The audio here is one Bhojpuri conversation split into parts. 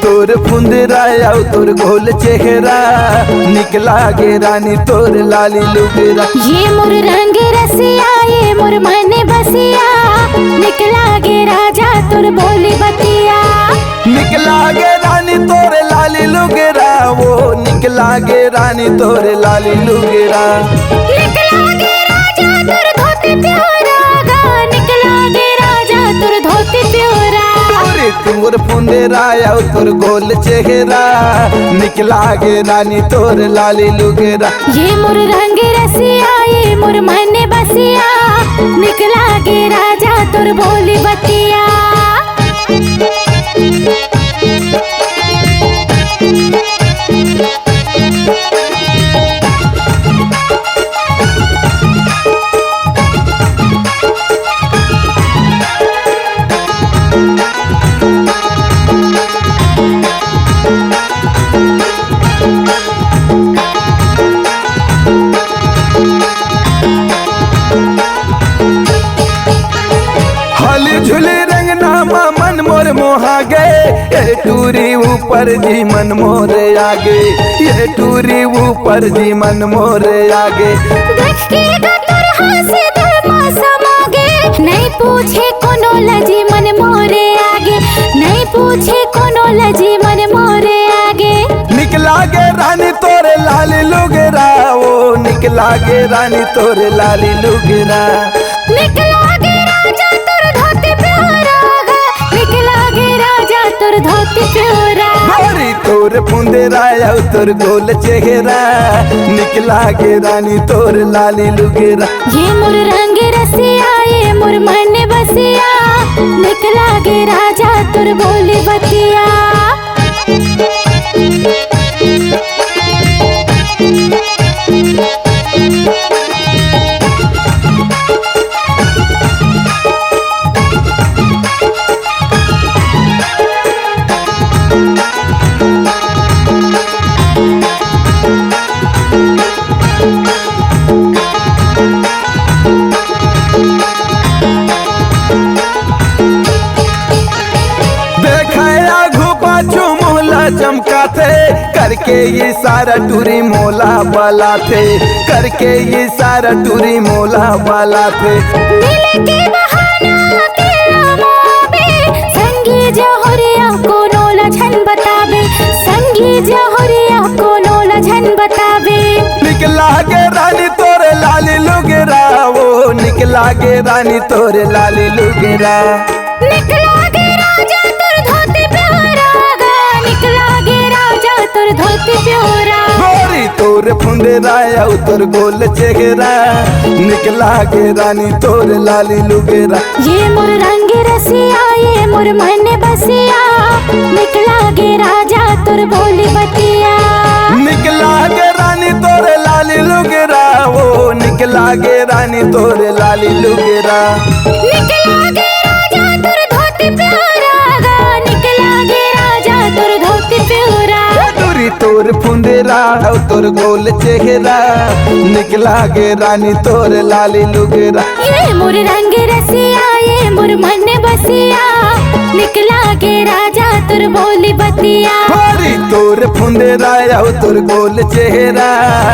तोर फुंदराया तोर गोल चेहरा निकला गे रानी तोर लाली लुगरा। ये मोर रंग रसिया ये मोर मन बसिया निकला गे राजा तोर बोली बतिया। निकला गे रानी तोर लाली लुगरा वो निकला गे रानी तोर लाली लुगरा। निकला गे राजा तोर धोती प्यारा गा निकला गे राजा तोर धोती प्यारा। तोर फुंदराया तोर गोल चेहरा निकला गे रानी तोर लाली लुगरा। ये मोर रंग रसिया ये मोर मन बसिया निकला गे राजा तोर बोली बतिया। झूले रंग नामा मन मोर मोहा गए ये टूरी ऊपर जी मन मोरे आगे। ये टूरी ऊपर जी मन मोरे आगे। देख के तोर से धर्मा समागे नहीं पूछे कोनो लजी मन मोरे आगे। नहीं पूछे कोनो लजी मन मोरे आगे। निकला गे रानी तोरे लाली लुगरा वो निकला गे रानी तोरे लाली लुगरा। निकला गे राजा तोर धोती प्यारा गा निकला गे राजा तोर धोती प्यारा। गोरी तोर फुंदराया तोर गोल चेहरा निकला गे रानी तोर लाली लुगरा। ये मोर रंग रसिया ये मोर मन बसिया निकला गे राजा तोर बोली बतिया। चमका थे करके ये सारा टूरी मोला वाला थे। करके ये सारा टूरी मोला वाला थे। मिले के बहाना के रामोबे संगी जहरिया को नोला झन बताबे। संगी जहरिया को नोला झन बताबे। निकला गे रानी तोरे लाली लुगरा वो निकला गे रानी तोरे लाली लुगरा। निकला गे राजा तोर धोती प्यारा गा निकला गे राजा तोर धोती प्यारा। गोरी तोर फुंदराया तोर गोल चेहरा निकला गे रानी तोर लाली लुगरा। ये मोर रंग रसिया ये मोर मन बसिया निकला गे राजा तोर बोली बतिया। निकला गे रानी तोर लाली लुगरा वो निकला गे रानी तोर लाली लुगरा। निकला गे राजा तोर धोती प्यारा गा निकला गे राजा तोर धोती प्यारा। तोर फुंदरा तोर गोल चेहरा निकला गे रानी तोर लाली लुगरा। ये मोर रंग रसिया ये मोर मन बसिया निकला गे राजा तोर बोली बतिया। तोर फुंदराया तोर गोल चेहरा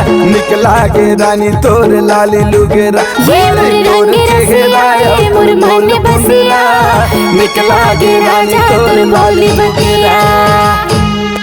निकला गे रानी तोर लाली लुगरा। ये मोर रंग रसिया ये मोर मन बसिया निकला गे रानी तोर लाली लुगरा।